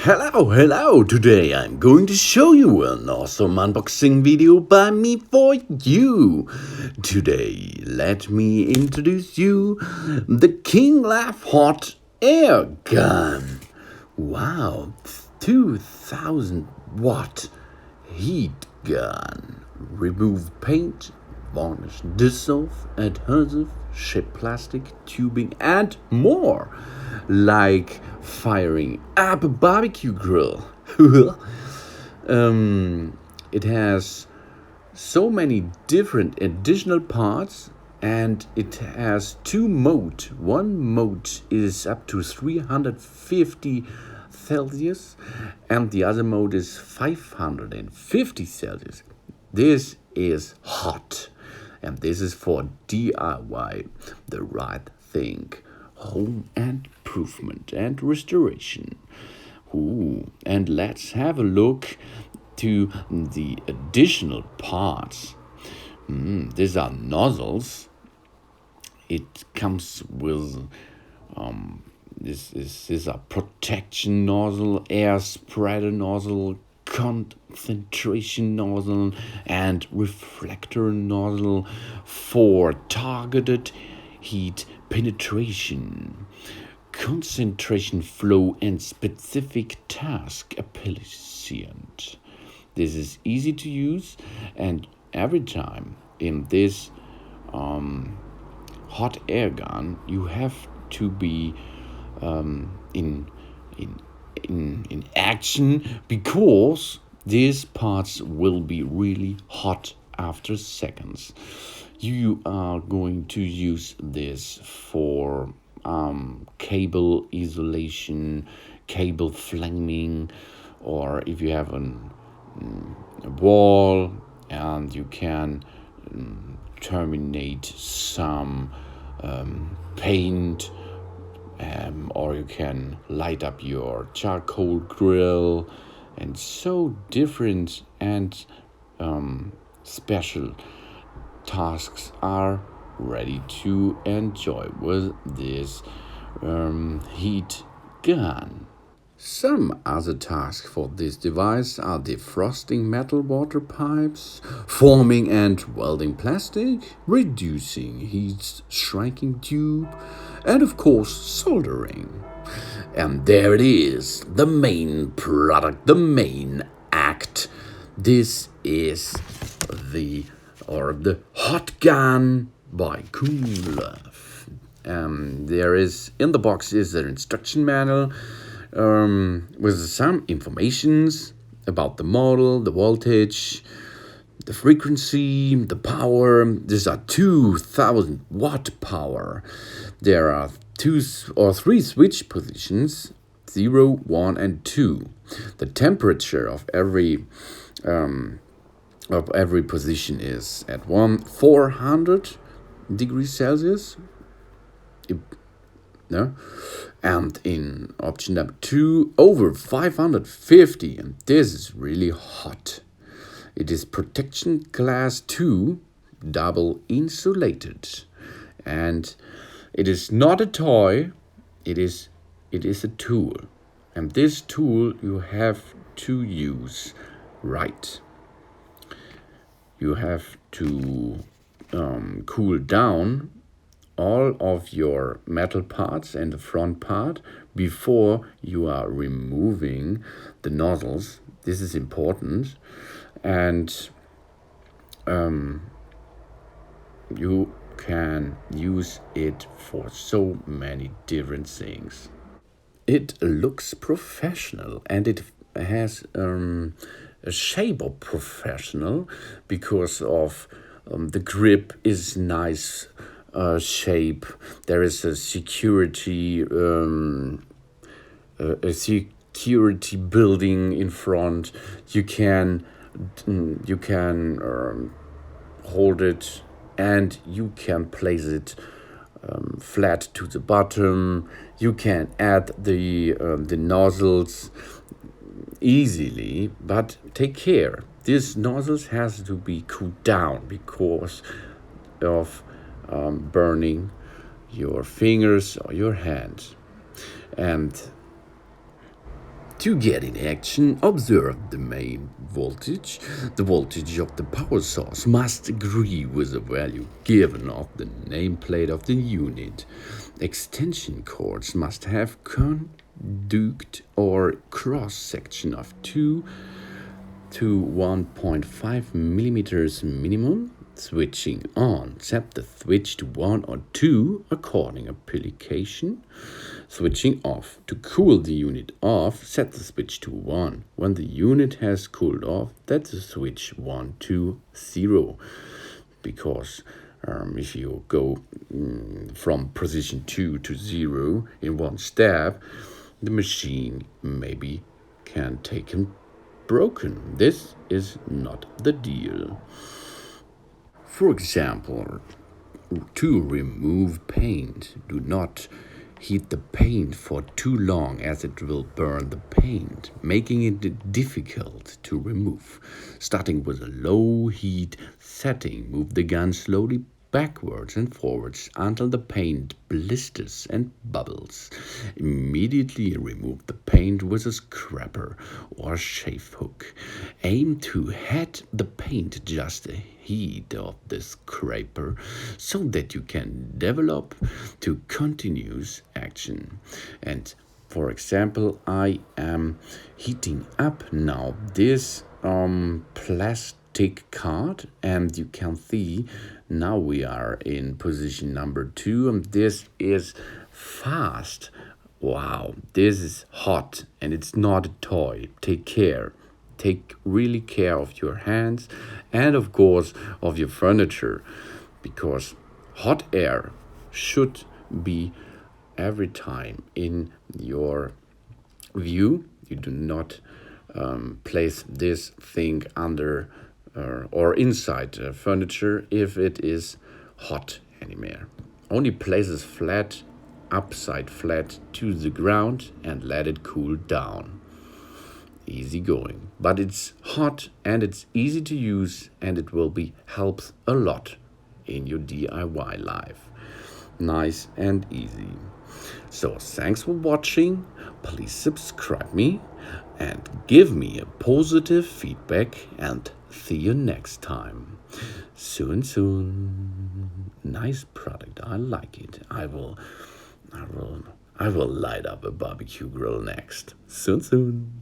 Hello, today I'm going to show you an awesome unboxing video by me for you. Today, let me introduce you the Kinglev hot air gun. Wow, 2000 watt heat gun. Remove paint, varnish, dissolve, adhesive, shape plastic, tubing, and more. Like firing up a barbecue grill. It has so many different additional parts, and it has two modes. One mode is up to 350 Celsius and the other mode is 550 Celsius. This is hot, and this is for DIY, the right thing, home improvement and restoration. Ooh, and let's have a look to the additional parts. These are nozzles. It comes with this is a protection nozzle, air spreader nozzle, concentration nozzle, and reflector nozzle for targeted heat penetration, concentration flow, and specific task application. This is easy to use, and every time in this hot air gun you have to be in action, because these parts will be really hot after seconds. You are going to use this for cable isolation, cable flaming, or if you have a wall and you can terminate some paint, or you can light up your charcoal grill, and so different and special tasks are ready to enjoy with this heat gun. Some other tasks for this device are defrosting metal water pipes, forming and welding plastic, reducing heat shrinking tube, and of course soldering. And there it is, the main product, the main act. This is the hot gun by Kinglev. There is in the box is an instruction manual with some informations about the model, the voltage, the frequency, the power. These are 2000 watt power. There are 2 or 3 switch positions, 0, 1, and 2. The temperature of every position is at 400 degrees Celsius. No? And in option number 2, over 550, and this is really hot. It is protection class 2, double insulated, and it is not a toy. It is a tool, and this tool you have to use right. You have to cool down all of your metal parts and the front part before you are removing the nozzles. This is important, and you can use it for so many different things. It looks professional, and it has a shape of professional because of the grip is nice shape. There is a security building in front. You can hold it, and you can place it flat to the bottom. You can add the nozzles easily, but take care. These nozzles has to be cooled down because of burning your fingers or your hands. And To get in action, observe the main voltage. The voltage of the power source must agree with the value given of the nameplate of the unit. Extension cords must have conduct or cross section of 2 to 1.5 millimeters minimum. Switching on, set the switch to 1 or 2 according application. Switching off, to cool the unit off, set the switch to 1. When the unit has cooled off, set the switch 1 to 0. Because if you go from position 2 to 0 in one step, the machine maybe can take him broken. This is not the deal. For example, to remove paint, do not heat the paint for too long as it will burn the paint, making it difficult to remove. Starting with a low heat setting, move the gun slowly backwards and forwards until the paint blisters and bubbles. Immediately remove the paint with a scraper or shave hook. Aim to head the paint just the heat of the scraper so that you can develop to continuous action. And for example, I am heating up now this plastic card, and you can see now we are in position number 2, and this is fast. Wow, this is hot and it's not a toy. Take care. Take really care of your hands and of course of your furniture, because hot air should be every time in your view. You do not place this thing under or inside furniture if it is hot anymore. Only place it flat, upside flat to the ground, and let it cool down. Easy going, but it's hot and it's easy to use, and it will be helps a lot in your DIY life. Nice and easy. So thanks for watching. Please subscribe me and give me a positive feedback, and see you next time. Soon. Nice product. I like it. I will light up a barbecue grill next. Soon.